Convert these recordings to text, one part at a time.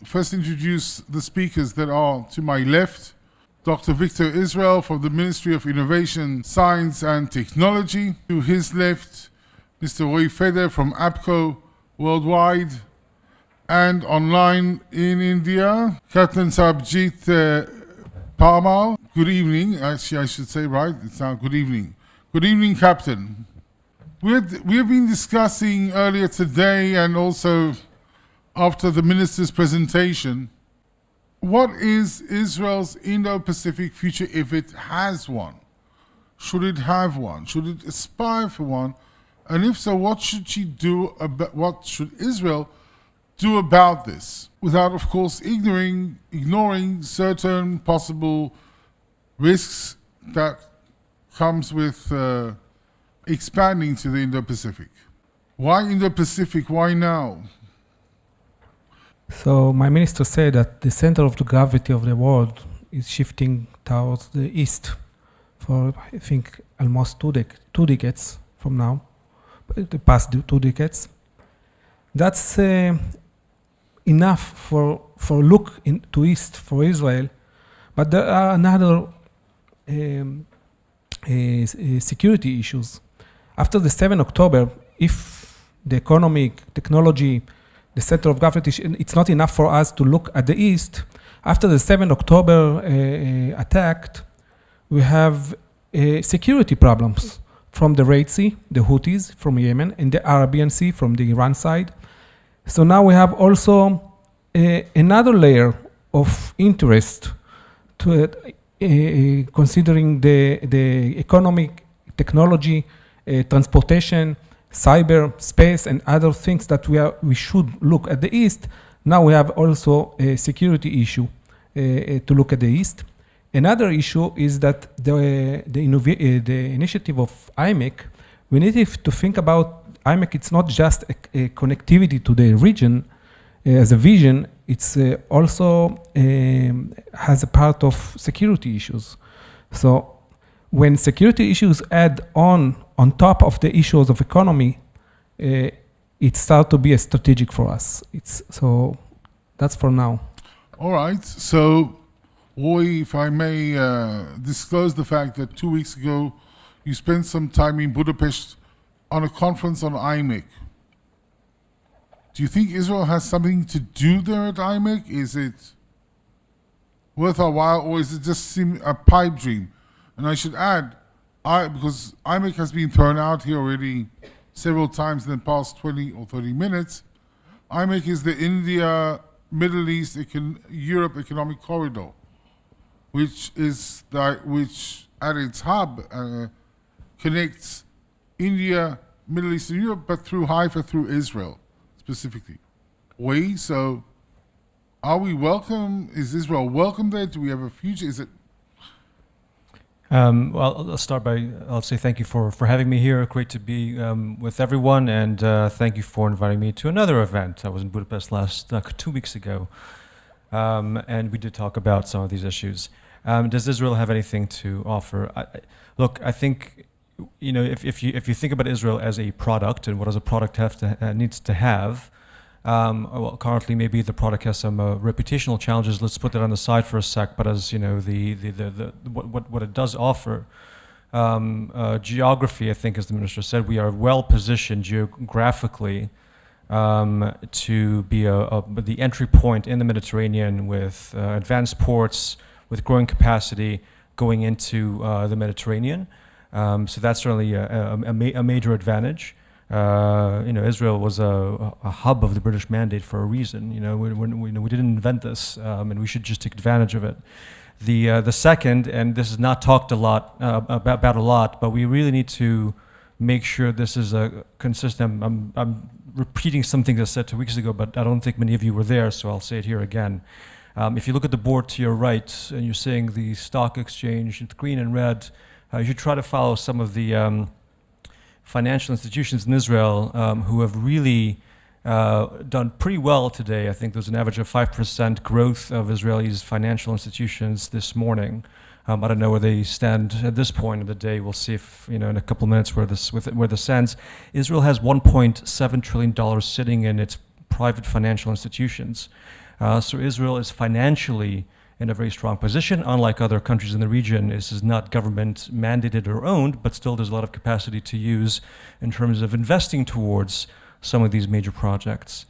first introduce the speakers that are to my left. Dr. Victor Israel from the Ministry of Innovation, Science and Technology. To his left, Mr. Roi Feder from APCO Worldwide. And online in India, Captain Sarabjeet Parmar. Good evening. Actually, I should say, right? It's now good evening. Good evening, Captain. We have been discussing earlier today and also after the minister's presentation, what is Israel's Indo-Pacific future if it has one? Should it have one? Should it aspire for one? And if so, what should she do about, what should Israel do about this? Without, of course, ignoring certain possible risks that comes with expanding to the Indo-Pacific. Why Indo-Pacific? Why now? So my minister said that the center of the gravity of the world is shifting towards the east for, I think, almost two decades from now, the past 2 decades. That's enough for look to east for Israel, but there are another security issues. After the 7th October, if the economic, technology, the center of gravity, it's not enough for us to look at the east. After the 7th October attack, we have security problems from the Red Sea, the Houthis from Yemen, and the Arabian Sea from the Iran side. So now we have also another layer of interest to considering the economic, technology, transportation, cyber, space, and other things that we should look at the east. Now we have also a security issue to look at the east. Another issue is that the initiative of IMEC, we need to think about IMEC. It's not just a connectivity to the region as a vision. It's also has a part of security issues. So when security issues add on top of the issues of economy, it starts to be a strategic for us. So that's for now. All right. So, Roy, if I may disclose the fact that 2 weeks ago you spent some time in Budapest on a conference on IMEC. Do you think Israel has something to do there at IMEC? Is it worth our while, or is it just a pipe dream? And I should add, because IMEC has been thrown out here already several times in the past 20 or 30 minutes, IMEC is the India, Middle East, Europe Economic Corridor, which at its hub connects India, Middle East, and Europe, but through Haifa, through Israel specifically. So are we welcome? Is Israel welcome there? Do we have a future? Is it? Well, I'll say thank you for having me here. Great to be with everyone, and thank you for inviting me to another event. I was in Budapest 2 weeks ago, and we did talk about some of these issues. Does Israel have anything to offer? I think, if you think about Israel as a product and what does a product needs to have, currently maybe the product has some reputational challenges. Let's put that on the side for a sec. But as you know, what it does offer, geography, I think, as the minister said, we are well positioned geographically to be the entry point in the Mediterranean with advanced ports, with growing capacity going into the Mediterranean. So that's certainly a major advantage. Israel was a hub of the British Mandate for a reason. We didn't invent this, and we should just take advantage of it. The second, and this is not talked about a lot, but we really need to make sure this is a consistent. I'm repeating something that I said 2 weeks ago, but I don't think many of you were there, so I'll say it here again. If you look at the board to your right, and you're seeing the stock exchange, it's green and red, you should try to follow some of the financial institutions in Israel who have really done pretty well today. I think there's an average of 5% growth of Israelis' financial institutions this morning. I don't know where they stand at this point of the day. We'll see if, in a couple of minutes where this stands. Israel has $1.7 trillion sitting in its private financial institutions. So Israel is financially in a very strong position. Unlike other countries in the region, this is not government mandated or owned, but still there's a lot of capacity to use in terms of investing towards some of these major projects.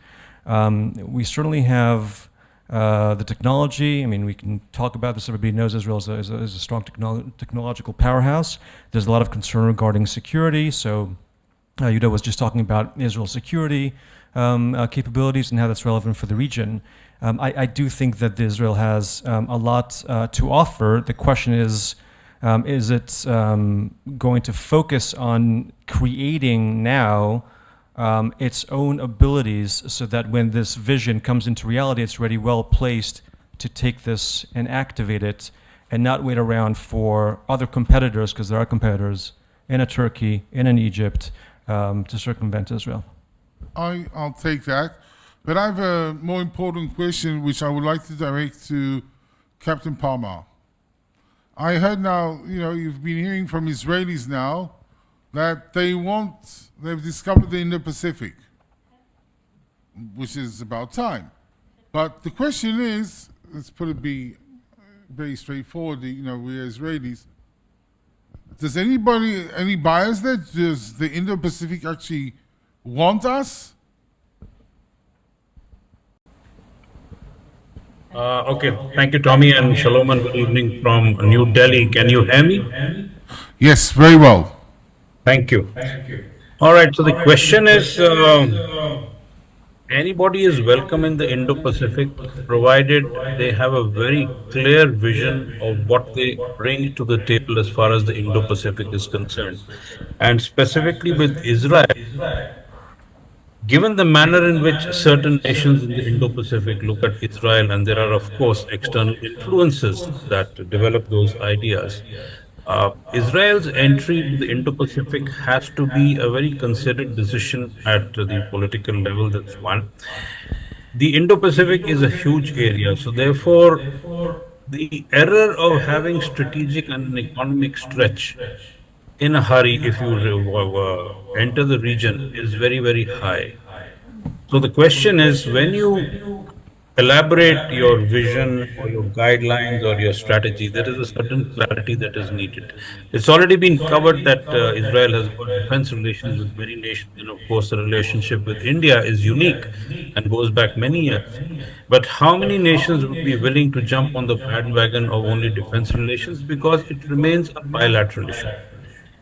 We certainly have the technology. I mean, we can talk about this. Everybody knows Israel is a strong technological powerhouse. There's a lot of concern regarding security. So Yuda was just talking about Israel's security capabilities and how that's relevant for the region. I do think that Israel has a lot to offer. The question is it going to focus on creating now its own abilities so that when this vision comes into reality, it's already well placed to take this and activate it and not wait around for other competitors, because there are competitors in a Turkey, in an Egypt, to circumvent Israel? I'll take that. But I have a more important question which I would like to direct to Captain Parmar. I heard now, you've been hearing from Israelis now that they've discovered the Indo-Pacific, which is about time. But the question is, let's put it be very straightforward, we're Israelis. Does any bias there? Does the Indo-Pacific actually want us? Okay, thank you, Tommy, and shalom and good evening from New Delhi. Can you hear me? Yes, very well. Thank you. All right, so the question is, anybody is welcome in the Indo-Pacific, provided they have a very clear vision of what they bring to the table as far as the Indo-Pacific is concerned. And specifically with Israel, given the manner in which certain nations in the Indo-Pacific look at Israel, and there are, of course, external influences that develop those ideas, Israel's entry into the Indo-Pacific has to be a very considered decision at the political level. That's one. The Indo-Pacific is a huge area, so therefore, the error of having strategic and an economic stretch in a hurry if you enter the region is very, very high. So the question is, when you elaborate your vision or your guidelines or your strategy, there is a certain clarity that is needed. It's already been covered that Israel has got defense relations with many nations, and of course the relationship with India is unique and goes back many years. But how many nations would be willing to jump on the bandwagon of only defense relations, because it remains a bilateral issue?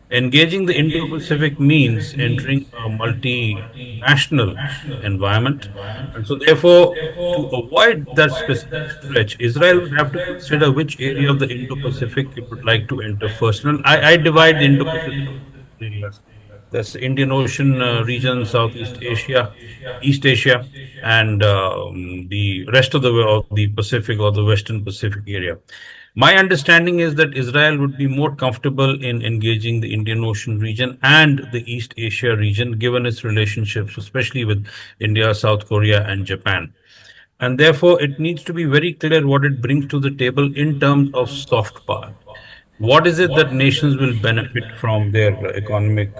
Engaging the Indo-Pacific means entering a multinational environment. And so therefore, to avoid that specific stretch, Israel would have to consider which area of the Indo-Pacific it would like to enter first. And I divide the Indo-Pacific areas. That's the Indian Ocean region, Southeast Asia, East Asia, and the rest of the Pacific or the Western Pacific area. My understanding is that Israel would be more comfortable in engaging the Indian Ocean region and the East Asia region, given its relationships, especially with India, South Korea, and Japan. And therefore, it needs to be very clear what it brings to the table in terms of soft power. What is it that nations will benefit from their economic,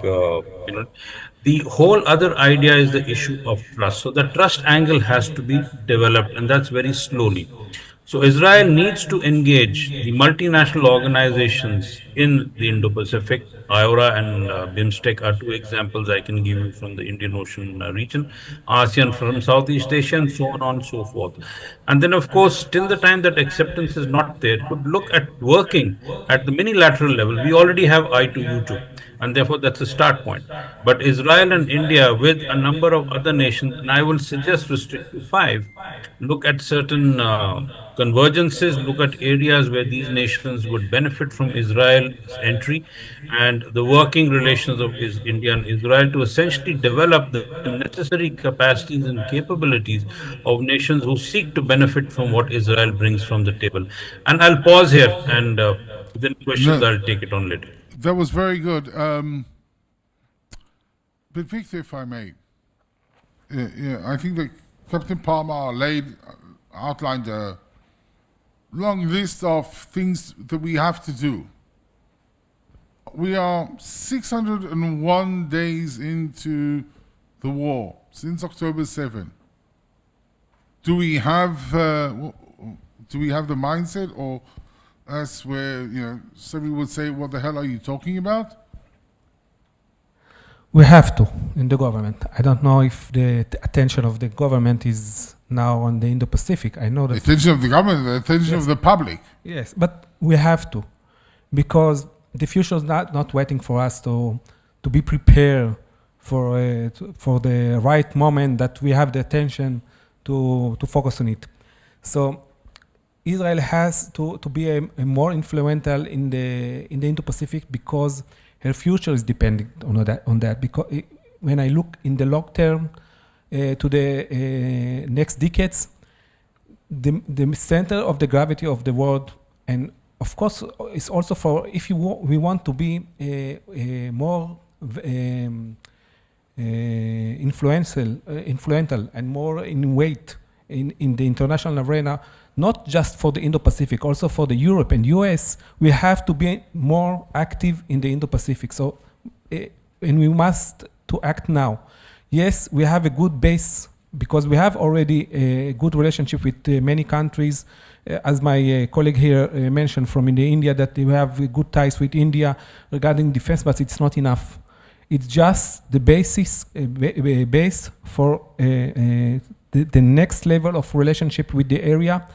The whole other idea is the issue of trust. So the trust angle has to be developed, and that's very slowly. So Israel needs to engage the multinational organizations in the Indo-Pacific. IORA and BIMSTEC are two examples I can give you from the Indian Ocean region, ASEAN from Southeast Asia, and so on and so forth. And then, of course, till the time that acceptance is not there, could look at working at the minilateral level. We already have I2U2, and therefore that's a start point. But Israel and India, with a number of other nations, and I will suggest restrict to 5, look at certain convergences, look at areas where these nations would benefit from Israel's entry and the working relations of India and Israel to essentially develop the necessary capacities and capabilities of nations who seek to benefit from what Israel brings from the table. And I'll pause here, and within questions, I'll take it on later. That was very good. But Victor, if I may, I think that Captain Parmar outlined a long list of things that we have to do. We are 601 days into the war, since October 7. do we have the mindset, or that's where somebody would say, "What the hell are you talking about?" We have to in the government. I don't know if the attention of the government is now on the Indo-Pacific. I know The that. attention of the government, the attention of the public. Yes, but we have to, because the future is not waiting for us to be prepared for the right moment that we have the attention to focus on it. So Israel has to be a more influential in the Indo-Pacific, because her future is depending on that. Because when I look in the long term to the next decades, the center of the gravity of the world, and of course, it's also for if we want to be more influential and more in weight in the international arena, not just for the Indo-Pacific, also for the Europe and US, we have to be more active in the Indo-Pacific. So, and we must to act now. Yes, we have a good base because we have already a good relationship with many countries. As my colleague here mentioned from India, that we have good ties with India regarding defense, but it's not enough. It's just the base for the next level of relationship with the area,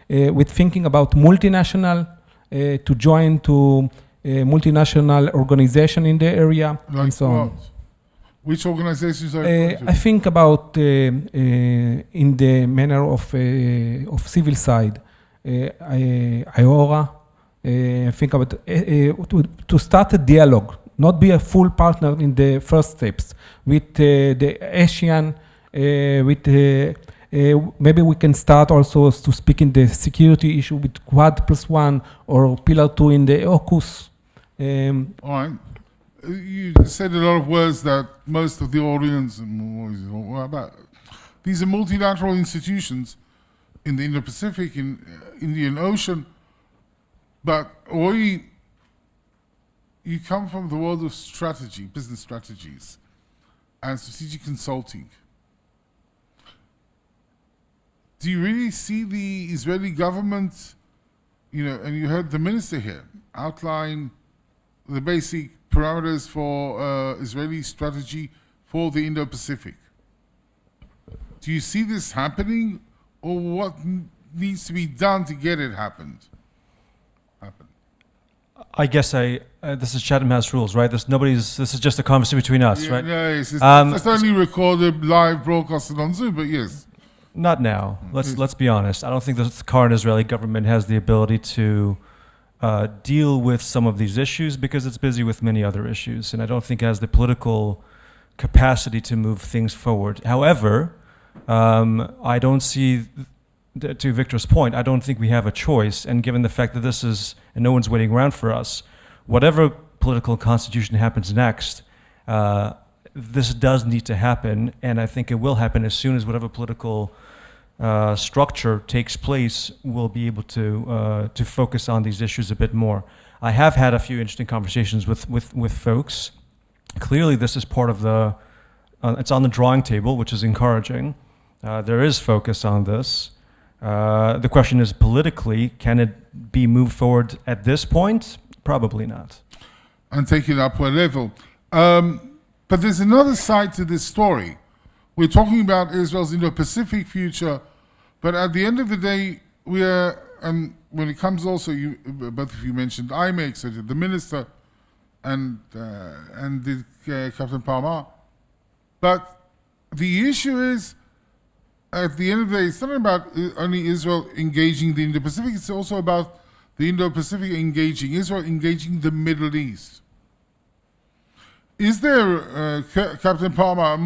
with thinking about multinational, to join to a multinational organization in the area, Like and so on. what? Which organizations are you referring to? I think about in the manner of civil side, IORA. I think about to start a dialogue, not be a full partner in the first steps with the Asian, with maybe we can start also to speak in the security issue with Quad+1 or Pillar 2 in the AUKUS. All right. You said a lot of words that most of the audience about. These are multilateral institutions in the Indo-Pacific, in Indian Ocean. But Roi, you come from the world of strategy, business strategies, and strategic consulting. Do you really see the Israeli government, and you heard the minister here outline the basic parameters for Israeli strategy for the Indo-Pacific. Do you see this happening, or what needs to be done to get it happen? I guess this is Chatham House rules, right? This is just a conversation between us, right? Yes, it's only recorded, live, broadcasted on Zoom, but yes. Not now. Let's be honest. I don't think the current Israeli government has the ability to deal with some of these issues because it's busy with many other issues, and I don't think it has the political capacity to move things forward. However, I don't see, to Victor's point, I don't think we have a choice, and given the fact that this is, and no one's waiting around for us, whatever political constitution happens next, this does need to happen, and I think it will happen as soon as whatever political structure takes place. We'll be able to focus on these issues a bit more. I have had a few interesting conversations with folks. Clearly, this is part of the. It's on the drawing table, which is encouraging. There is focus on this. The question is, politically, can it be moved forward at this point? Probably not. And take it up a level. But there's another side to this story. We're talking about Israel's Indo-Pacific future, but at the end of the day, we are, and when it comes also, both of you mentioned IMEC, so the minister and Captain Parmar. But the issue is, at the end of the day, it's not about only Israel engaging the Indo-Pacific, it's also about the Indo-Pacific engaging Israel, engaging the Middle East. Is there, Captain Parmar,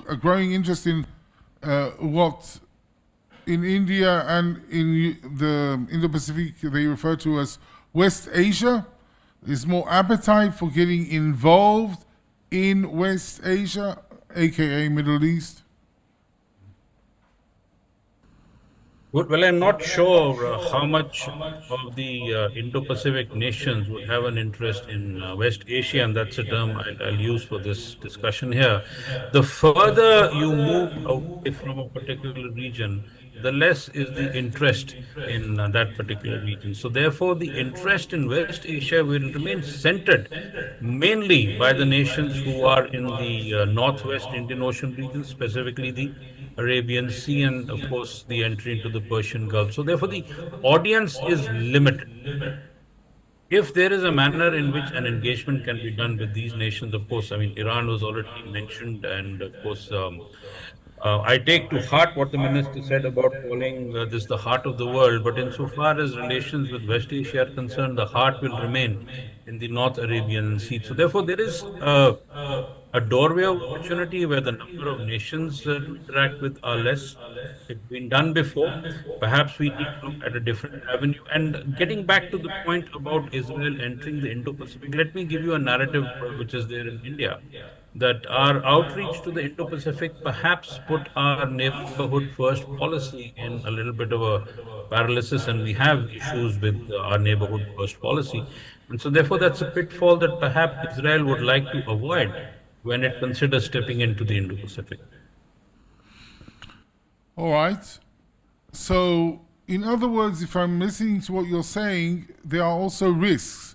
a growing interest in what in India and in the Indo-Pacific they refer to as West Asia? Is more appetite for getting involved in West Asia, aka Middle East? Well, I'm not sure how much of the Indo-Pacific nations would have an interest in West Asia, and that's a term I'll use for this discussion here. The further you move away from a particular region, the less is the interest in that particular region. So therefore, the interest in West Asia will remain centered mainly by the nations who are in the Northwest Indian Ocean region, specifically the Arabian Sea, and of course the entry into the Persian Gulf. So therefore, the audience is limited. If there is a manner in which an engagement can be done with these nations, of course, I mean, Iran was already mentioned, and of course, I take to heart what the minister said about calling this the heart of the world. But insofar as relations with West Asia are concerned, the heart will remain in the North Arabian Sea. So therefore, there is a doorway of opportunity where the number of nations to interact with are less. It's been done before. Perhaps we need to look at a different avenue. And getting back to the point about Israel entering the Indo-Pacific, let me give you a narrative which is there in India, that our outreach to the Indo-Pacific perhaps put our neighborhood first policy in a little bit of a paralysis, and we have issues with our neighborhood first policy. And so therefore, that's a pitfall that perhaps Israel would like to avoid when it considers stepping into the Indo-Pacific. All right. So, in other words, if I'm listening to what you're saying, there are also risks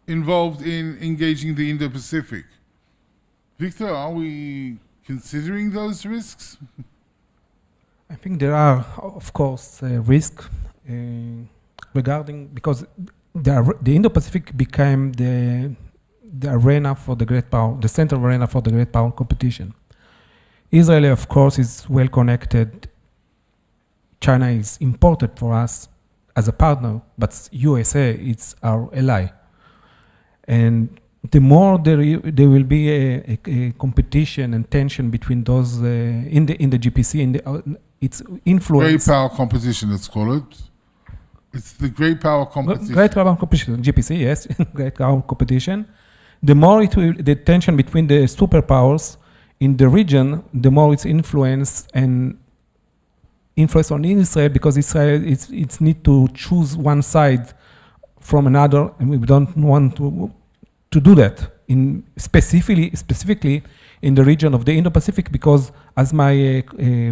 involved in engaging the Indo-Pacific. Victor, are we considering those risks? I think there are, of course, risks regarding, because the Indo-Pacific became the arena for the great power, the central arena for the great power competition. Israel, of course, is well connected. China is important for us as a partner, but USA is our ally. And the more there will be a competition and tension between those in the GPC, its influence. Great power competition, let's call it. It's the great power competition. Great power competition, GPC, yes, great power competition. The more the tension between the superpowers in the region, the more its influence on Israel, because Israel it's need to choose one side from another, and we don't want to do that specifically in the region of the Indo-Pacific, because as my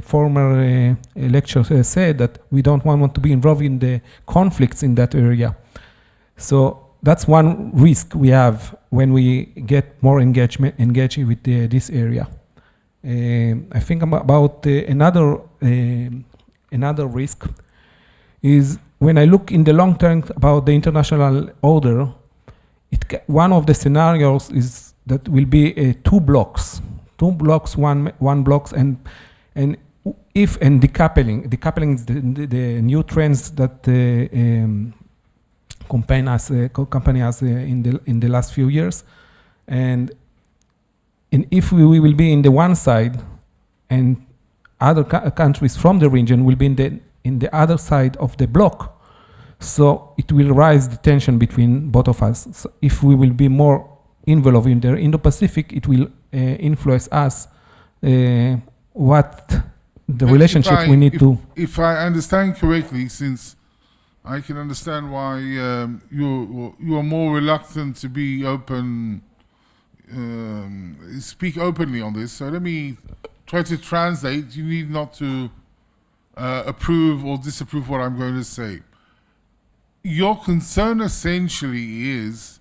former lecturer said, that we don't want to be involved in the conflicts in that area. So that's one risk we have when we get more engaged with this area. I think about another risk is when I look in the long term about the international order. One of the scenarios is that will be two blocks, one blocks, and decoupling is the new trends that company has in the last few years, and if we will be in the one side, and other countries from the region will be in the other side of the block. So it will rise the tension between both of us. So if we will be more involved in the Indo-Pacific, it will influence us what the relationship we need to. If I understand correctly, since I can understand why you are more reluctant to be open, speak openly on this. So let me try to translate. You need not to approve or disapprove what I'm going to say. Your concern essentially is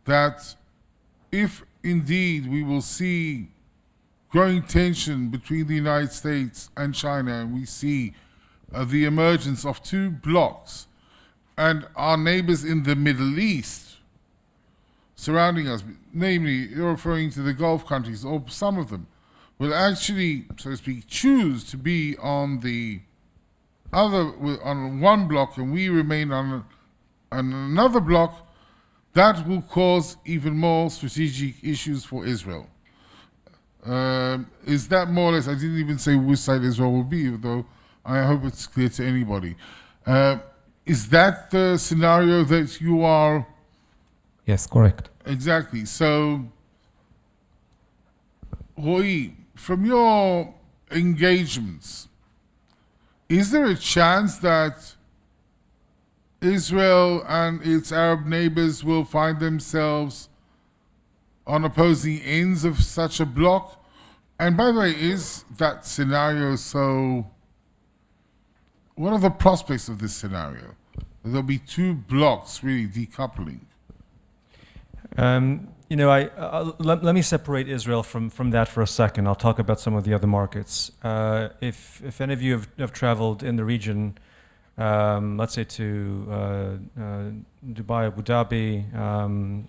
that if indeed we will see growing tension between the United States and China, and we see the emergence of two blocs, and our neighbors in the Middle East surrounding us, namely, you're referring to the Gulf countries, or some of them, will actually, so to speak, choose to be on the on one block, and we remain on another block, that will cause even more strategic issues for Israel. Is that more or less, I didn't even say which side Israel will be, though I hope it's clear to anybody. Is that the scenario that you are? Yes, correct. Exactly. So, Roi, from your engagements, is there a chance that Israel and its Arab neighbors will find themselves on opposing ends of such a bloc? And by the way, is that scenario so what are the prospects of this scenario? There'll be two blocks really decoupling. Let me separate Israel from that for a second. I'll talk about some of the other markets. If any of you have traveled in the region, let's say to Dubai, Abu Dhabi,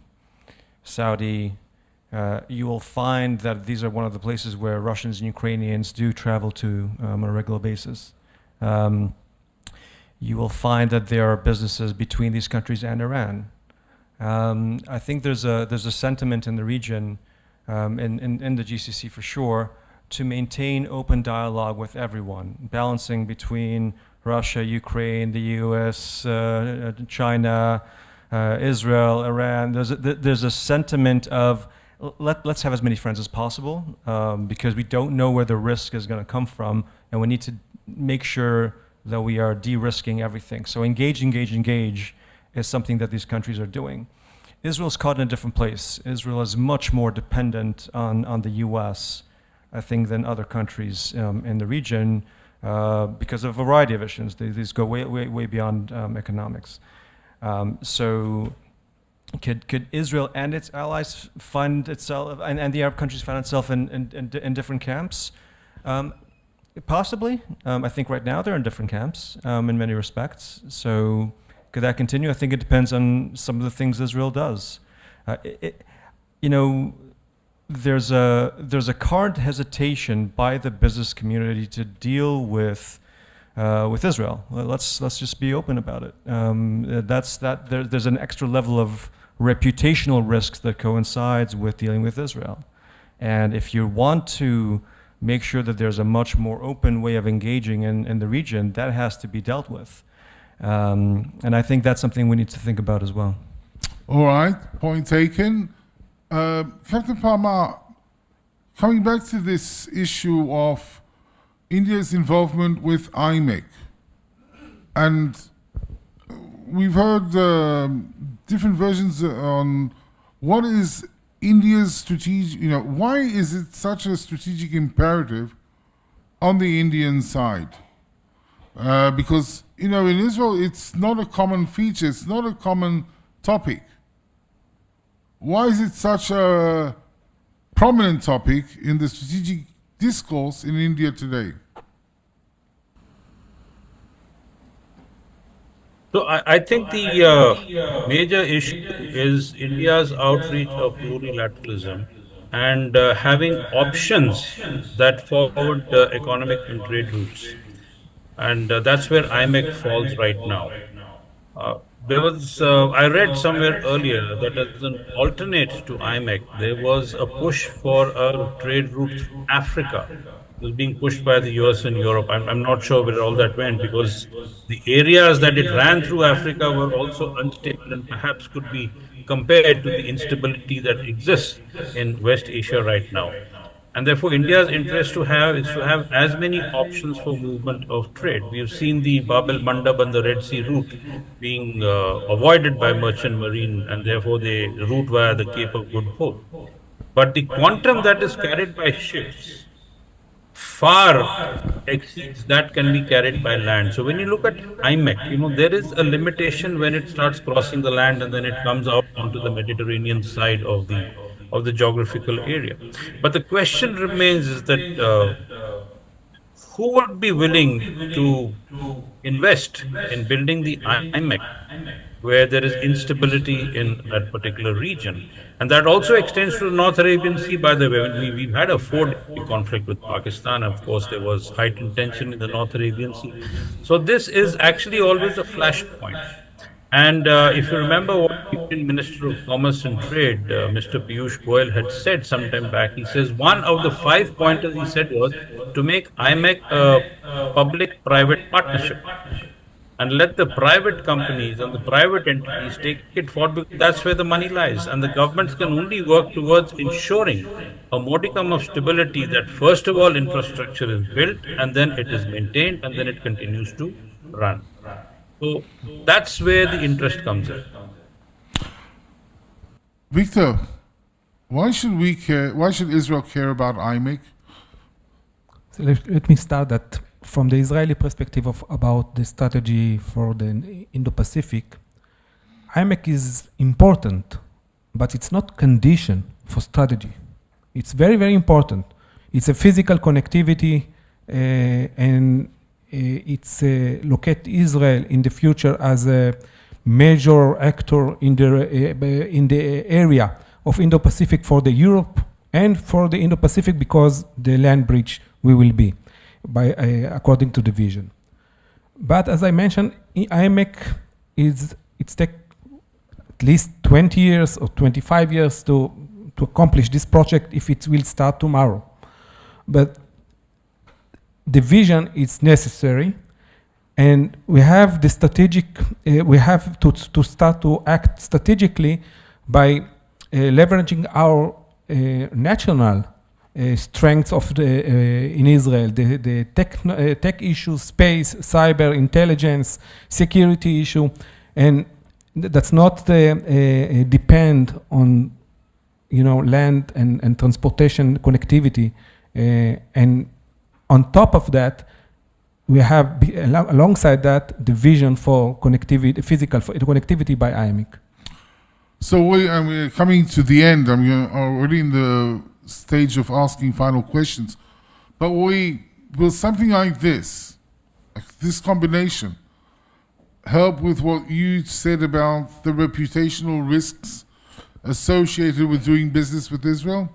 Saudi, you will find that these are one of the places where Russians and Ukrainians do travel to on a regular basis. You will find that there are businesses between these countries and Iran. I think there's a sentiment in the region, in the GCC for sure, to maintain open dialogue with everyone, balancing between Russia, Ukraine, the U.S., China, Israel, Iran. There's a sentiment of let's have as many friends as possible, because we don't know where the risk is going to come from, and we need to make sure that we are de-risking everything. So engage is something that these countries are doing. Israel's caught in a different place. Israel is much more dependent on the U.S., I think, than other countries in the region because of a variety of issues. These go way beyond economics. So could Israel and its allies find itself, and the Arab countries find itself in different camps? Possibly. I think right now they're in different camps in many respects. So could that continue? I think it depends on some of the things Israel does. There's a current hesitation by the business community to deal with Israel. Let's just be open about it. There's an extra level of reputational risks that coincides with dealing with Israel. And if you want to make sure that there's a much more open way of engaging in the region, that has to be dealt with. And I think that's something we need to think about as well. All right, point taken. Captain Parmar, coming back to this issue of India's involvement with IMEC, and we've heard different versions on what is India's strategic, why is it such a strategic imperative on the Indian side? Because, in Israel, it's not a common feature, it's not a common topic. Why is it such a prominent topic in the strategic discourse in India today? So I think the major issue is India's outreach of plurilateralism and having options that forward economic and trade routes. And that's where IMEC falls right now. There was, I read somewhere earlier that as an alternate to IMEC, there was a push for a trade route through Africa. It was being pushed by the US and Europe. I'm not sure where all that went, because the areas that it ran through Africa were also unstable and perhaps could be compared to the instability that exists in West Asia right now. And therefore, India's interest is to have as many options for movement of trade. We have seen the Bab el-Mandab and the Red Sea route being avoided by merchant marine, and therefore the route via the Cape of Good Hope. But the quantum that is carried by ships far exceeds that can be carried by land. So when you look at IMEC, there is a limitation when it starts crossing the land and then it comes out onto the Mediterranean side of the geographical area. But the question remains is that who would be willing to invest in building the IMEC where there is instability in that particular region? And that also extends to the North Arabian Sea, by the way. We've had a 4-day conflict with Pakistan. Of course, there was heightened tension in the North Arabian Sea. So this is actually always a flashpoint. And if you remember what the Indian Minister of Commerce and Trade, Mr. Piyush Goyal, had said sometime back, he says one of the 5 pointers he said was to make IMEC a public-private partnership and let the private companies and the private entities take it forward, because that's where the money lies. And the governments can only work towards ensuring a modicum of stability, that first of all infrastructure is built and then it is maintained and then it continues to run. So that's where the interest comes in. Victor, why should we care? Why should Israel care about IMEC? So let me start that from the Israeli perspective about the strategy for the Indo-Pacific, IMEC is important, but it's not condition for strategy. It's very, very important. It's a physical connectivity, and it's locate Israel in the future as a major actor in the area of Indo-Pacific for the Europe and for the Indo-Pacific, because the land bridge we will be, according to the vision. But as I mentioned, IMEC it's take at least 20 years or 25 years to accomplish this project if it will start tomorrow. But the vision is necessary, and we have the strategic, we have to start to act strategically by leveraging our national strengths of in Israel, the tech issues, space, cyber, intelligence, security issue, and that's not depend on land and transportation connectivity, and on top of that, we have alongside that the vision for connectivity, physical for connectivity by IMEC. So we're coming to the end. I'm already in the stage of asking final questions, but will something like this combination, help with what you said about the reputational risks associated with doing business with Israel?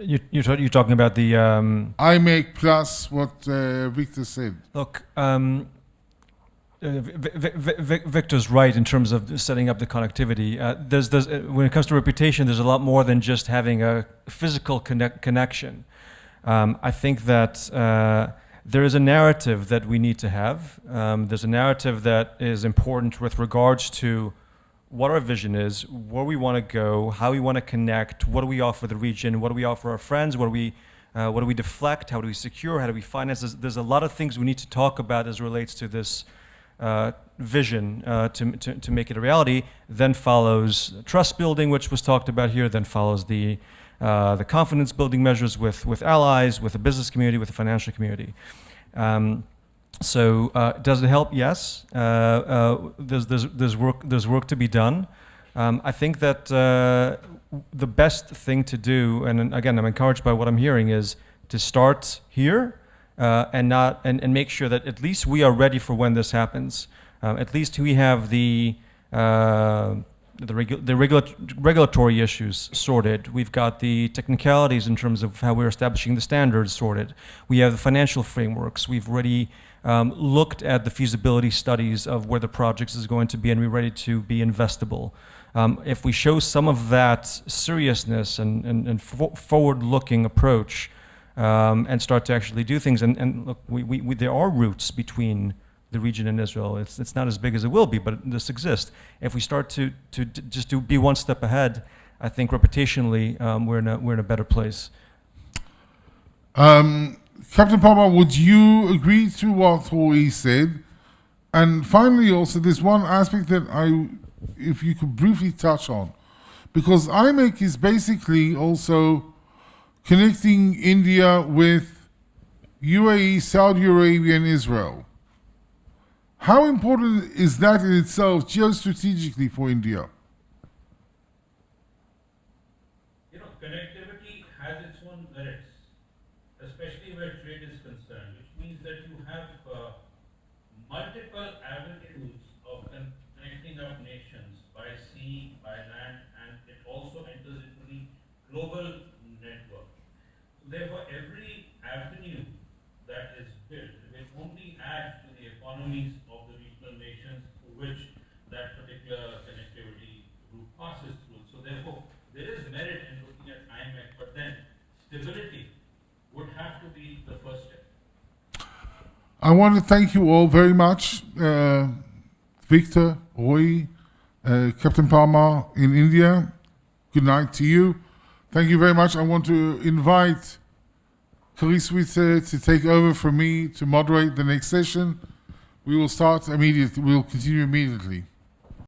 You're talking about the IMEC plus what Victor said. Look, Victor's right in terms of setting up the connectivity. When it comes to reputation, there's a lot more than just having a physical connection. I think that there is a narrative that we need to have. There's a narrative that is important with regards to what our vision is, where we want to go, how we want to connect, what do we offer the region, what do we offer our friends, what do we deflect, how do we secure, how do we finance. There's a lot of things we need to talk about as relates to this vision to make it a reality. Then follows trust building, which was talked about here. Then follows the confidence building measures with allies, with the business community, with the financial community. So does it help? Yes. There's work to be done. I think that the best thing to do, and again, I'm encouraged by what I'm hearing, is to start here and make sure that at least we are ready for when this happens. At least we have the regulatory issues sorted. We've got the technicalities in terms of how we're establishing the standards sorted. We have the financial frameworks. We've already looked at the feasibility studies of where the project is going to be, and we're ready to be investable. If we show some of that seriousness and forward-looking approach, and start to actually do things, and look, there are routes between the region and Israel. It's not as big as it will be, but this exists. If we start to be one step ahead, I think reputationally we're in a better place. Captain Parmar, would you agree to what Roi said? And finally, also, there's one aspect that if you could briefly touch on, because IMEC is basically also connecting India with UAE, Saudi Arabia, and Israel. How important is that in itself geostrategically for India? Connectivity has its own merits, especially where trade is concerned, which means that you have multiple avenues of connecting up nations by sea, by land, and it also enters into the global network. So therefore, every avenue that is built will only add to the economies of the regional nations through which that particular connectivity route passes through. So therefore, there is merit in looking at IMEC, but then stability would have to be the first step. I want to thank you all very much. Victor, Roi, Captain Parmar in India, good night to you. Thank you very much. I want to invite Kariswitz to take over from me to moderate the next session. We will start immediately. We will continue immediately.